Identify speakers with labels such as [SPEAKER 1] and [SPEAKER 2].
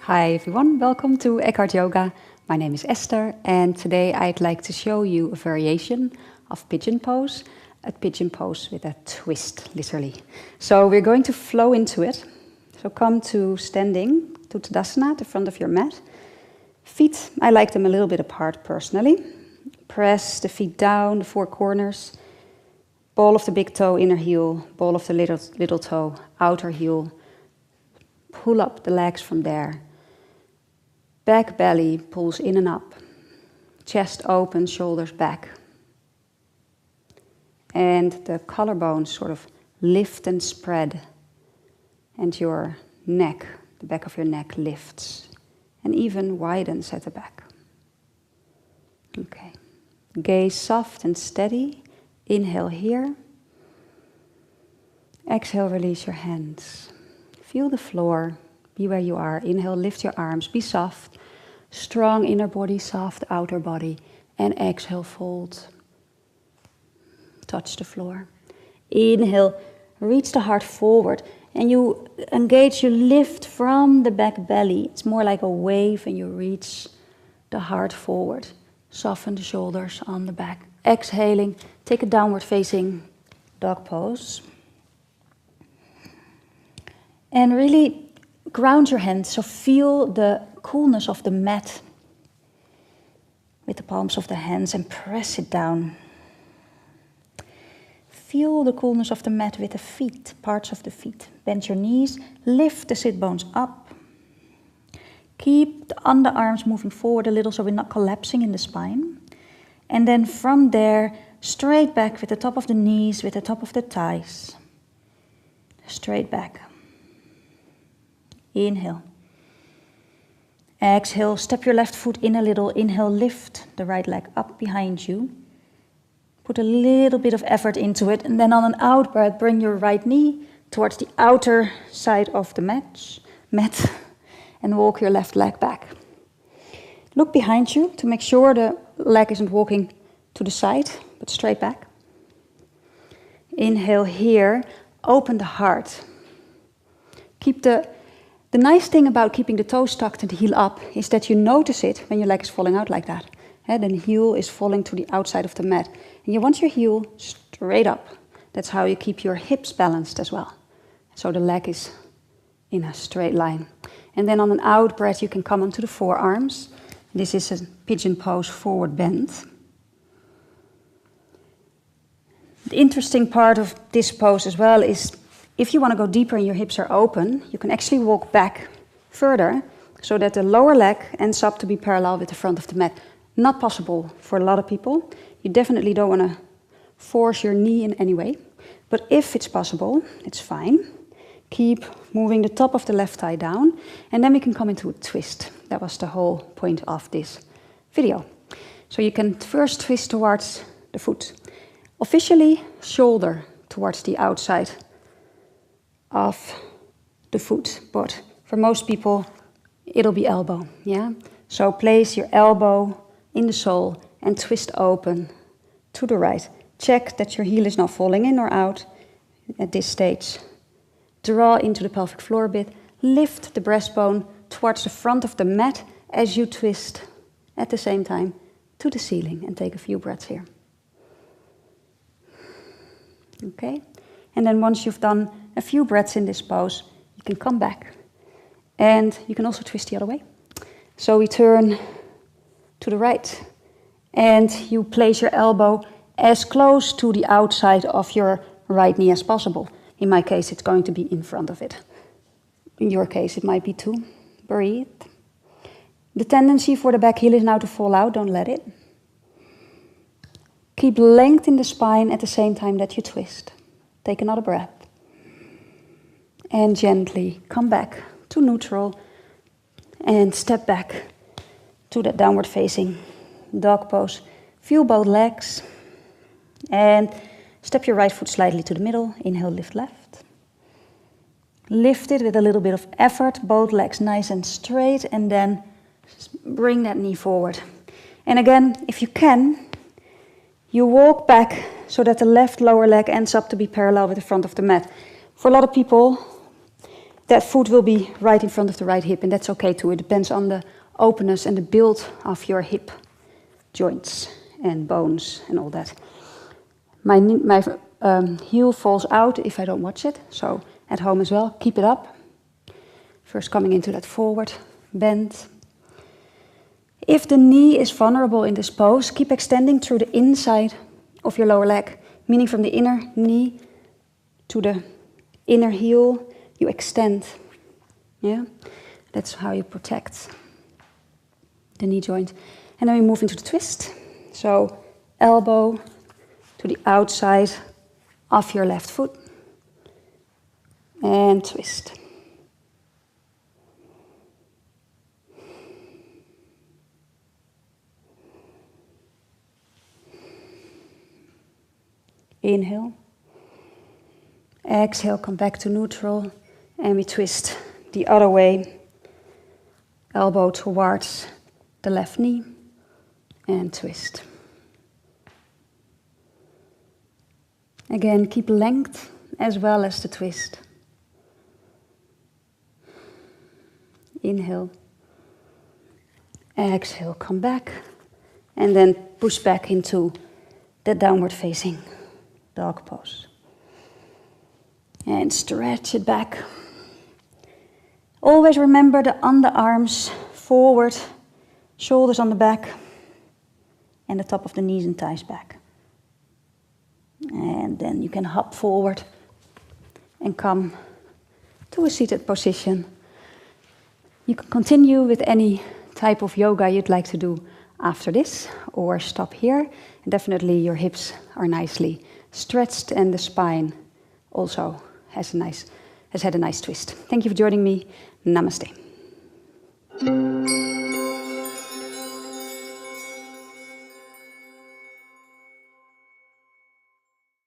[SPEAKER 1] Hi everyone, welcome to Eckhart Yoga. My name is Esther and today I'd like to show you a variation of pigeon pose. A pigeon pose with a twist, literally. So we're going to flow into it. So come to standing, to Tadasana, the front of your mat. Feet, I like them a little bit apart personally. Press the feet down, the four corners. Ball of the big toe, inner heel. Ball of the little toe, outer heel. Pull up the legs from there. Back belly pulls in and up. Chest open, shoulders back. And the collarbones sort of lift and spread. And your neck, the back of your neck lifts. And even widens at the back. Okay. Gaze soft and steady. Inhale here. Exhale, release your hands. Feel the floor. Be where you are. Inhale, lift your arms. Be soft. Strong inner body, soft outer body. And exhale, fold. Touch the floor. Inhale, reach the heart forward. And you engage, you lift from the back belly. It's more like a wave and you reach the heart forward. Soften the shoulders on the back. Exhaling, take a downward facing dog pose. And really ground your hands, so feel the coolness of the mat with the palms of the hands and press it down. Feel the coolness of the mat with the feet, parts of the feet. Bend your knees, lift the sit bones up. Keep the underarms moving forward a little so we're not collapsing in the spine. And then from there, straight back with the top of the knees, with the top of the thighs. Straight back. Inhale. Exhale, step your left foot in a little. Inhale, lift the right leg up behind you. Put a little bit of effort into it. And then on an out breath, bring your right knee towards the outer side of the mat. And walk your left leg back. Look behind you to make sure the leg isn't walking to the side, but straight back. Inhale here. Open the heart. Keep the nice thing about keeping the toes tucked and the heel up is that you notice it when your leg is falling out like that. Then the heel is falling to the outside of the mat. And you want your heel straight up. That's how you keep your hips balanced as well. So the leg is in a straight line. And then on an out breath you can come onto the forearms. This is a pigeon pose, forward bend. The interesting part of this pose as well is if you want to go deeper and your hips are open, you can actually walk back further so that the lower leg ends up to be parallel with the front of the mat. Not possible for a lot of people. You definitely don't want to force your knee in any way. But if it's possible, it's fine. Keep moving the top of the left thigh down. And then we can come into a twist. That was the whole point of this video. So you can first twist towards the foot. Officially, shoulder towards the outside of the foot, but for most people it'll be elbow, yeah? So place your elbow in the sole and twist open to the right. Check that your heel is not falling in or out at this stage. Draw into the pelvic floor a bit. Lift the breastbone towards the front of the mat as you twist at the same time to the ceiling and take a few breaths here. Okay? And then once you've done a few breaths in this pose, you can come back. And you can also twist the other way. So we turn to the right. And you place your elbow as close to the outside of your right knee as possible. In my case, it's going to be in front of it. In your case, it might be too. Breathe. The tendency for the back heel is now to fall out. Don't let it. Keep length in the spine at the same time that you twist. Take another breath. And gently come back to neutral. And step back to that downward facing dog pose. Feel both legs. And step your right foot slightly to the middle. Inhale, lift left. Lift it with a little bit of effort. Both legs nice and straight. And then bring that knee forward. And again, if you can, you walk back so that the left lower leg ends up to be parallel with the front of the mat. For a lot of people, that foot will be right in front of the right hip, and that's okay too. It depends on the openness and the build of your hip joints and bones and all that. My heel falls out if I don't watch it, so at home as well, keep it up. First coming into that forward bend. If the knee is vulnerable in this pose, keep extending through the inside of your lower leg, meaning from the inner knee to the inner heel, you extend. Yeah, that's how you protect the knee joint. And then we move into the twist. So elbow to the outside of your left foot and twist. Inhale. Exhale, come back to neutral, and we twist the other way. Elbow towards the left knee, and twist. Again, keep length as well as the twist. Inhale. Exhale, come back, and then push back into the downward facing dog pose. And stretch it back. Always remember the underarms forward, shoulders on the back, and the top of the knees and thighs back. And then you can hop forward and come to a seated position. You can continue with any type of yoga you'd like to do after this, or stop here. And definitely your hips are nicely stretched, and the spine also has had a nice twist. Thank you for joining me. Namaste.